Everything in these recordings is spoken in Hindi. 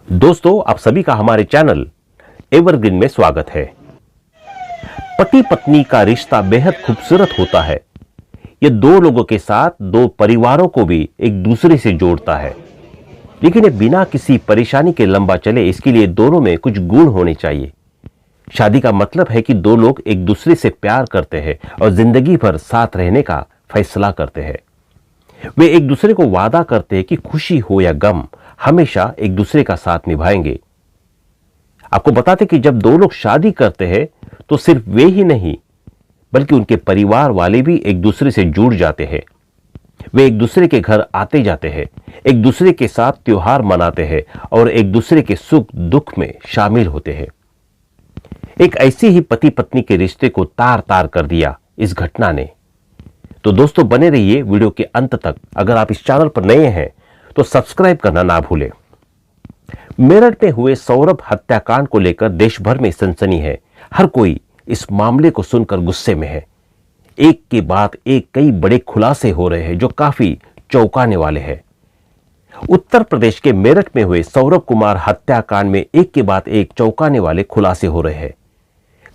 दोस्तों, आप सभी का हमारे चैनल एवरग्रीन में स्वागत है। पति पत्नी का रिश्ता बेहद खूबसूरत होता है। यह दो लोगों के साथ दो परिवारों को भी एक दूसरे से जोड़ता है, लेकिन ये बिना किसी परेशानी के लंबा चले, इसके लिए दोनों में कुछ गुण होने चाहिए। शादी का मतलब है कि दो लोग एक दूसरे से प्यार करते हैं और जिंदगी भर साथ रहने का फैसला करते हैं। वे एक दूसरे को वादा करते हैं कि खुशी हो या गम, हमेशा एक दूसरे का साथ निभाएंगे। आपको बताते कि जब दो लोग शादी करते हैं तो सिर्फ वे ही नहीं बल्कि उनके परिवार वाले भी एक दूसरे से जुड़ जाते हैं। वे एक दूसरे के घर आते जाते हैं, एक दूसरे के साथ त्योहार मनाते हैं और एक दूसरे के सुख दुख में शामिल होते हैं। एक ऐसी ही पति पत्नी के रिश्ते को तार तार कर दिया इस घटना ने। तो दोस्तों, बने रहिए वीडियो के अंत तक। अगर आप इस चैनल पर नए हैं तो सब्सक्राइब करना ना भूलें। मेरठ में हुए सौरभ हत्याकांड को लेकर देश भर में सनसनी है। हर कोई इस मामले को सुनकर गुस्से में है। एक के बाद एक कई बड़े खुलासे हो रहे हैं जो काफी चौंकाने वाले हैं। उत्तर प्रदेश के मेरठ में हुए सौरभ कुमार हत्याकांड में एक के बाद एक चौंकाने वाले खुलासे हो रहे हैं।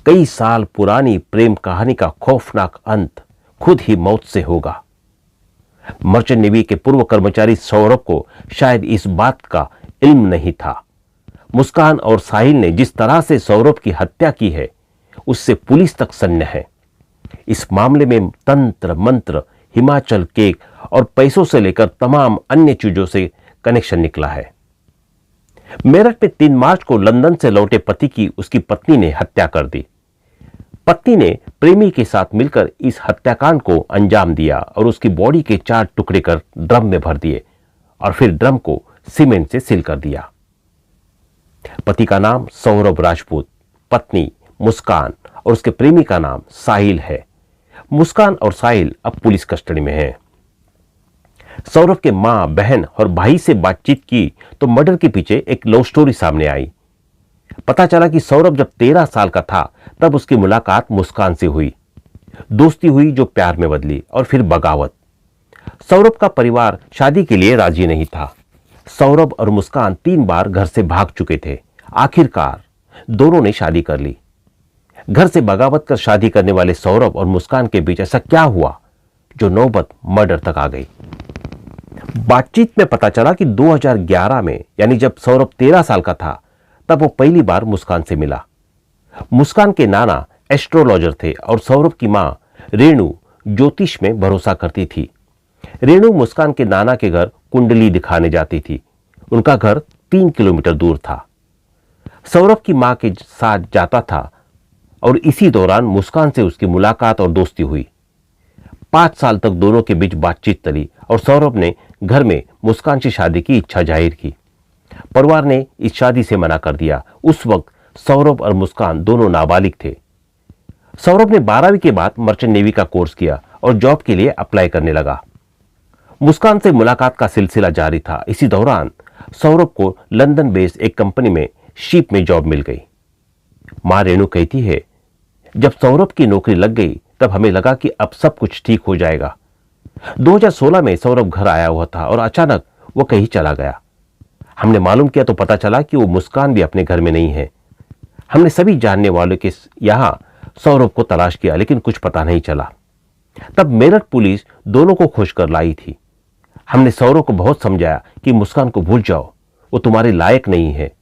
कई साल पुरानी प्रेम कहानी का खौफनाक अंत खुद ही मौत से होगा। मर्चेंट नेवी के पूर्व कर्मचारी सौरभ को शायद इस बात का इल्म नहीं था। मुस्कान और साहिल ने जिस तरह से सौरभ की हत्या की है, उससे पुलिस तक सन्न है। इस मामले में तंत्र मंत्र, हिमाचल केक और पैसों से लेकर तमाम अन्य चीजों से कनेक्शन निकला है। मेरठ में 3 मार्च को लंदन से लौटे पति की उसकी पत्नी ने हत्या कर दी। पत्नी ने प्रेमी के साथ मिलकर इस हत्याकांड को अंजाम दिया और उसकी बॉडी के 4 टुकड़े कर ड्रम में भर दिए और फिर ड्रम को सीमेंट से सील कर दिया। पति का नाम सौरभ राजपूत, पत्नी मुस्कान और उसके प्रेमी का नाम साहिल है। मुस्कान और साहिल अब पुलिस कस्टडी में हैं। सौरभ के मां, बहन और भाई से बातचीत की तो मर्डर के पीछे एक लव स्टोरी सामने आई। पता चला कि सौरभ जब 13 साल का था तब उसकी मुलाकात मुस्कान से हुई। दोस्ती हुई जो प्यार में बदली और फिर बगावत। सौरभ का परिवार शादी के लिए राजी नहीं था। सौरभ और मुस्कान 3 बार घर से भाग चुके थे। आखिरकार दोनों ने शादी कर ली। घर से बगावत कर शादी करने वाले सौरभ और मुस्कान के बीच ऐसा क्या हुआ जो नौबत मर्डर तक आ गई। बातचीत में पता चला कि 2011 में, यानी जब सौरभ 13 साल का था, तब वो पहली बार मुस्कान से मिला। मुस्कान के नाना एस्ट्रोलॉजर थे और सौरभ की मां रेणु ज्योतिष में भरोसा करती थी। रेणु मुस्कान के नाना के घर कुंडली दिखाने जाती थी। उनका घर 3 किलोमीटर दूर था। सौरभ की मां के साथ जाता था और इसी दौरान मुस्कान से उसकी मुलाकात और दोस्ती हुई। 5 साल तक दोनों के बीच बातचीत चली और सौरभ ने घर में मुस्कान से शादी की इच्छा जाहिर की। परिवार ने इस शादी से मना कर दिया। उस वक्त सौरभ और मुस्कान दोनों नाबालिग थे। सौरभ ने 12वीं के बाद मर्चेंट नेवी का कोर्स किया और जॉब के लिए अप्लाई करने लगा। मुस्कान से मुलाकात का सिलसिला जारी था। इसी दौरान सौरभ को लंदन बेस्ड एक कंपनी में शिप में जॉब मिल गई। मां रेणु कहती है, जब सौरभ की नौकरी लग गई तब हमें लगा कि अब सब कुछ ठीक हो जाएगा। 2016 में सौरभ घर आया हुआ था और अचानक वो कहीं चला गया। हमने मालूम किया तो पता चला कि वो मुस्कान भी अपने घर में नहीं है। हमने सभी जानने वालों के यहां सौरभ को तलाश किया, लेकिन कुछ पता नहीं चला। तब मेरठ पुलिस दोनों को खोज कर लाई थी। हमने सौरभ को बहुत समझाया कि मुस्कान को भूल जाओ, वो तुम्हारे लायक नहीं है,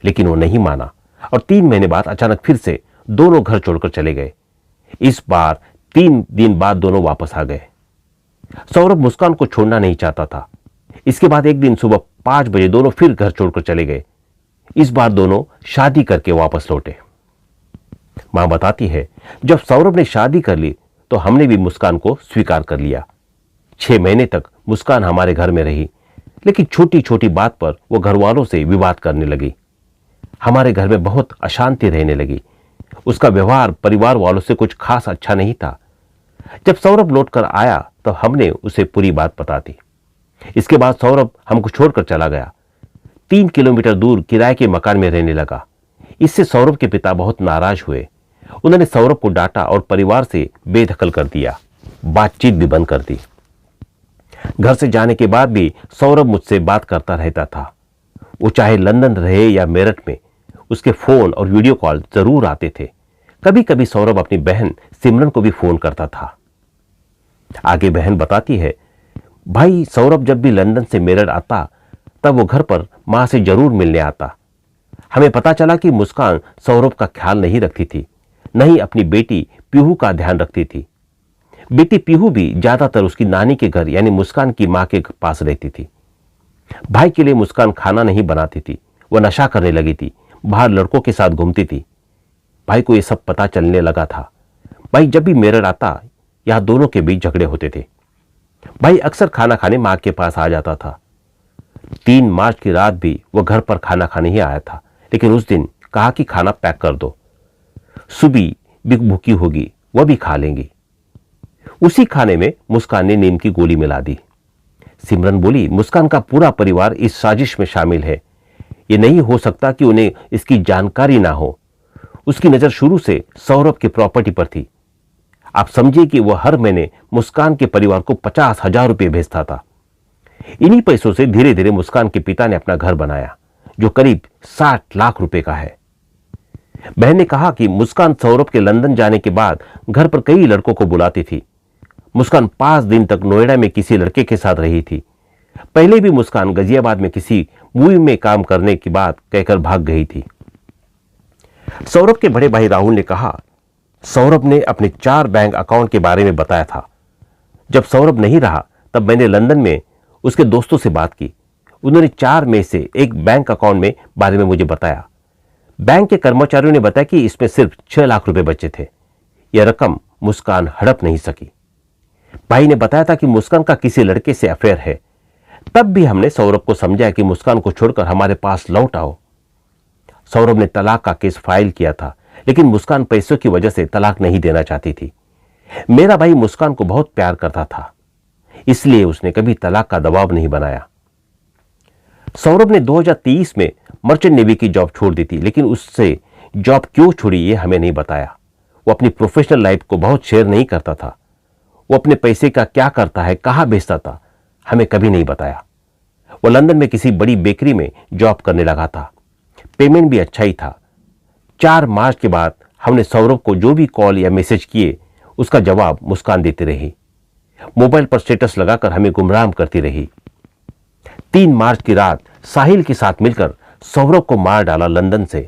लेकिन वो नहीं माना और 3 महीने बाद अचानक फिर से दोनों घर छोड़कर चले गए। इस बार 3 दिन बाद दोनों वापस आ गए। सौरभ मुस्कान को छोड़ना नहीं चाहता था। इसके बाद एक दिन सुबह 5 बजे दोनों फिर घर छोड़कर चले गए। इस बार दोनों शादी करके वापस लौटे। मां बताती है, जब सौरभ ने शादी कर ली तो हमने भी मुस्कान को स्वीकार कर लिया। 6 महीने तक मुस्कान हमारे घर में रही, लेकिन छोटी छोटी बात पर वो घर वालों से विवाद करने लगी। हमारे घर में बहुत अशांति रहने लगी। उसका व्यवहार परिवार वालों से कुछ खास अच्छा नहीं था। जब सौरभ लौटकर आया तो हमने उसे पूरी बात बता दी। इसके बाद सौरभ हमको छोड़कर चला गया। 3 किलोमीटर दूर किराए के मकान में रहने लगा। इससे सौरभ के पिता बहुत नाराज हुए। उन्होंने सौरभ को डांटा और परिवार से बेदखल कर दिया। बातचीत भी बंद कर दी। घर से जाने के बाद भी सौरभ मुझसे बात करता रहता था। वो चाहे लंदन रहे या मेरठ में, उसके फोन और वीडियो कॉल जरूर आते थे। कभी कभी सौरभ अपनी बहन सिमरन को भी फोन करता था। आगे बहन बताती है, भाई सौरभ जब भी लंदन से मेरठ आता तब वो घर पर मां से जरूर मिलने आता। हमें पता चला कि मुस्कान सौरभ का ख्याल नहीं रखती थी, न ही अपनी बेटी पीहू का ध्यान रखती थी। बेटी पीहू भी ज्यादातर उसकी नानी के घर यानी मुस्कान की मां के पास रहती थी। भाई के लिए मुस्कान खाना नहीं बनाती थी, वह नशा करने लगी थी, बाहर लड़कों के साथ घूमती थी। भाई को यह सब पता चलने लगा था। भाई जब भी मेरठ आता, यहां दोनों के बीच झगड़े होते थे। भाई अक्सर खाना खाने मां के पास आ जाता था। 3 मार्च की रात भी वह घर पर खाना खाने ही आया था, लेकिन उस दिन कहा कि खाना पैक कर दो, सुबह भी भूखी होगी, वह भी खा लेंगी। उसी खाने में मुस्कान ने नीम की गोली मिला दी। सिमरन बोली, मुस्कान का पूरा परिवार इस साजिश में शामिल है। यह नहीं हो सकता कि उन्हें इसकी जानकारी ना हो। उसकी नजर शुरू से सौरभ की प्रॉपर्टी पर थी। आप समझिए कि वह हर महीने मुस्कान के परिवार को 50,000 रुपए भेजता था। इन्हीं पैसों से धीरे धीरे मुस्कान के पिता ने अपना घर बनाया, जो करीब 60 लाख रुपए का है। बहन ने कहा कि मुस्कान सौरभ के लंदन जाने के बाद घर पर कई लड़कों को बुलाती थी। मुस्कान 5 दिन तक नोएडा में किसी लड़के के साथ रही थी। पहले भी मुस्कान गाजियाबाद में किसी मूवी में काम करने की बात कहकर भाग गई थी। सौरभ के बड़े भाई राहुल ने कहा, सौरभ ने अपने 4 बैंक अकाउंट के बारे में बताया था। जब सौरभ नहीं रहा तब मैंने लंदन में उसके दोस्तों से बात की। उन्होंने 4 में से एक बैंक अकाउंट में बारे में मुझे बताया। बैंक के कर्मचारियों ने बताया कि इसमें सिर्फ 6 लाख रुपए बचे थे। यह रकम मुस्कान हड़प नहीं सकी। भाई ने बताया था कि मुस्कान का किसी लड़के से अफेयर है। तब भी हमने सौरभ को समझाया कि मुस्कान को छोड़कर हमारे पास लौट आओ। सौरभ ने तलाक का केस फाइल किया था, लेकिन मुस्कान पैसों की वजह से तलाक नहीं देना चाहती थी। मेरा भाई मुस्कान को बहुत प्यार करता था, इसलिए उसने कभी तलाक का दबाव नहीं बनाया। सौरभ ने 2023 में मर्चेंट नेवी की जॉब छोड़ दी थी, लेकिन उससे जॉब क्यों छोड़ी ये हमें नहीं बताया। वो अपनी प्रोफेशनल लाइफ को बहुत शेयर नहीं करता था। वो अपने पैसे का क्या करता है, कहां बेचता था, हमें कभी नहीं बताया। वो लंदन में किसी बड़ी बेकरी में जॉब करने लगा था। पेमेंट भी अच्छा ही था। 4 मार्च के बाद हमने सौरभ को जो भी कॉल या मैसेज किए, उसका जवाब मुस्कान देती रही। मोबाइल पर स्टेटस लगाकर हमें गुमराह करती रही। 3 मार्च की रात साहिल के साथ मिलकर सौरभ को मार डाला। लंदन से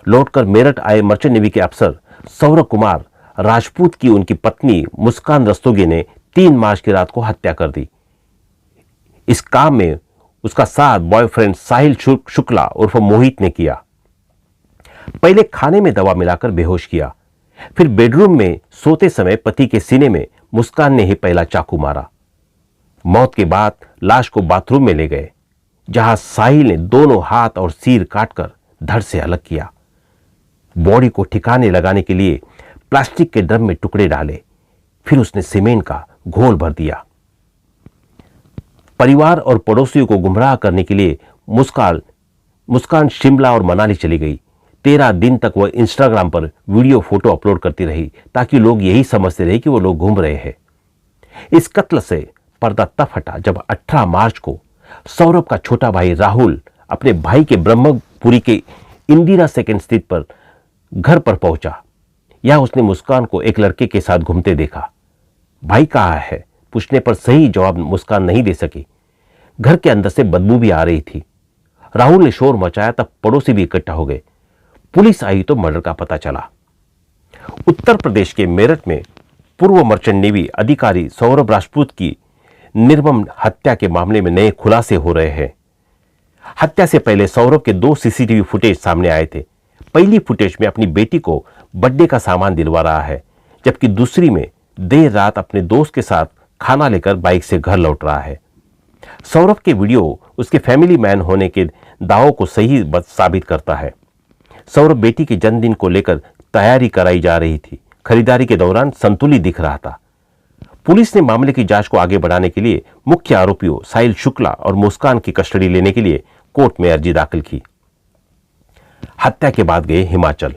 लौटकर मेरठ आए मर्चेंट नेवी के अफसर सौरभ कुमार राजपूत की उनकी पत्नी मुस्कान रस्तोगी ने 3 मार्च की रात को हत्या कर दी। इस काम में उसका साथ बॉयफ्रेंड साहिल शुक्ला उर्फ मोहित ने किया। पहले खाने में दवा मिलाकर बेहोश किया, फिर बेडरूम में सोते समय पति के सीने में मुस्कान ने ही पहला चाकू मारा। मौत के बाद लाश को बाथरूम में ले गए, जहां साहिल ने दोनों हाथ और सिर काटकर धड़ से अलग किया। बॉडी को ठिकाने लगाने के लिए प्लास्टिक के ड्रम में टुकड़े डाले, फिर उसने सीमेंट का घोल भर दिया। परिवार और पड़ोसियों को गुमराह करने के लिए मुस्कान शिमला और मनाली चली गई। 13 दिन तक वह इंस्टाग्राम पर वीडियो फोटो अपलोड करती रही, ताकि लोग यही समझते रहे कि वो लोग घूम रहे हैं। इस कत्ल से पर्दा तब हटा जब 18 मार्च को सौरभ का छोटा भाई राहुल अपने भाई के ब्रह्मपुरी के इंदिरा सेकंड स्ट्रीट पर घर पर पहुंचा। यहां उसने मुस्कान को एक लड़के के साथ घूमते देखा। भाई कहाँ है पूछने पर सही जवाब मुस्कान नहीं दे सकी। घर के अंदर से बदबू भी आ रही थी। राहुल ने शोर मचाया, तब पड़ोसी भी इकट्ठा हो गए। पुलिस आई तो मर्डर का पता चला। उत्तर प्रदेश के मेरठ में पूर्व मर्चेंट नेवी अधिकारी सौरभ राजपूत की निर्मम हत्या के मामले में नए खुलासे हो रहे हैं। हत्या से पहले सौरभ के 2 सीसीटीवी फुटेज सामने आए थे। पहली फुटेज में अपनी बेटी को बर्थडे का सामान दिलवा रहा है, जबकि दूसरी में देर रात अपने दोस्त के साथ खाना लेकर बाइक से घर लौट रहा है। सौरभ के वीडियो उसके फैमिली मैन होने के दावों को सही साबित करता है। सौरभ बेटी के जन्मदिन को लेकर तैयारी कराई जा रही थी। खरीदारी के दौरान संतुलित दिख रहा था। पुलिस ने मामले की जांच को आगे बढ़ाने के लिए मुख्य आरोपियों साहिल शुक्ला और मुस्कान की कस्टडी लेने के लिए कोर्ट में अर्जी दाखिल की। हत्या के बाद गए हिमाचल।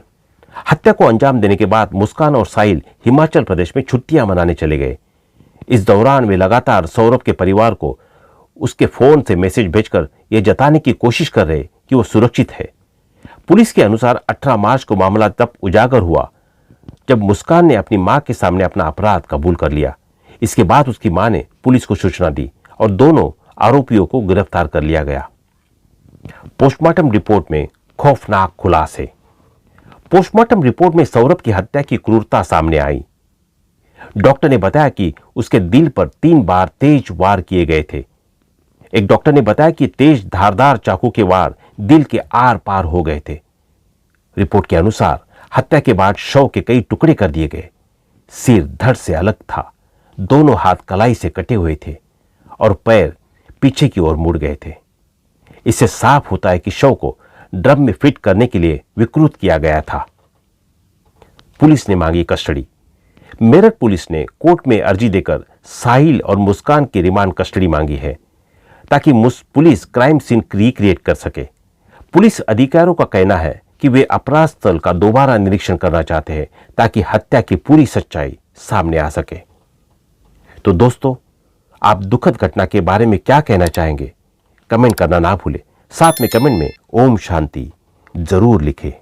हत्या को अंजाम देने के बाद मुस्कान और साहिल हिमाचल प्रदेश में छुट्टियां मनाने चले गए। इस दौरान वे लगातार सौरभ के परिवार को उसके फोन से मैसेज भेजकर यह जताने की कोशिश कर रहे कि वो सुरक्षित है। पुलिस के अनुसार 18 मार्च को मामला तब उजागर हुआ जब मुस्कान ने अपनी मां के सामने अपना अपराध कबूल कर लिया। इसके बाद उसकी मां ने पुलिस को सूचना दी और दोनों आरोपियों को गिरफ्तार कर लिया गया। पोस्टमार्टम रिपोर्ट में खौफनाक खुलासे। पोस्टमार्टम रिपोर्ट में सौरभ की हत्या की क्रूरता सामने आई। डॉक्टर ने बताया कि उसके दिल पर 3 बार तेज वार किए गए थे। एक डॉक्टर ने बताया कि तेज धारदार चाकू के वार दिल के आर पार हो गए थे। रिपोर्ट के अनुसार हत्या के बाद शव के कई टुकड़े कर दिए गए। सिर धड़ से अलग था, दोनों हाथ कलाई से कटे हुए थे और पैर पीछे की ओर मुड़ गए थे। इससे साफ होता है कि शव को ड्रम में फिट करने के लिए विकृत किया गया था। पुलिस ने मांगी कस्टडी। मेरठ पुलिस ने कोर्ट में अर्जी देकर साहिल और मुस्कान की रिमांड कस्टडी मांगी है ताकि पुलिस क्राइम सीन रिक्रिएट कर सके। पुलिस अधिकारियों का कहना है कि वे अपराध स्थल का दोबारा निरीक्षण करना चाहते हैं ताकि हत्या की पूरी सच्चाई सामने आ सके। तो दोस्तों, आप दुखद घटना के बारे में क्या कहना चाहेंगे? कमेंट करना ना भूलें। साथ में कमेंट में ओम शांति जरूर लिखें।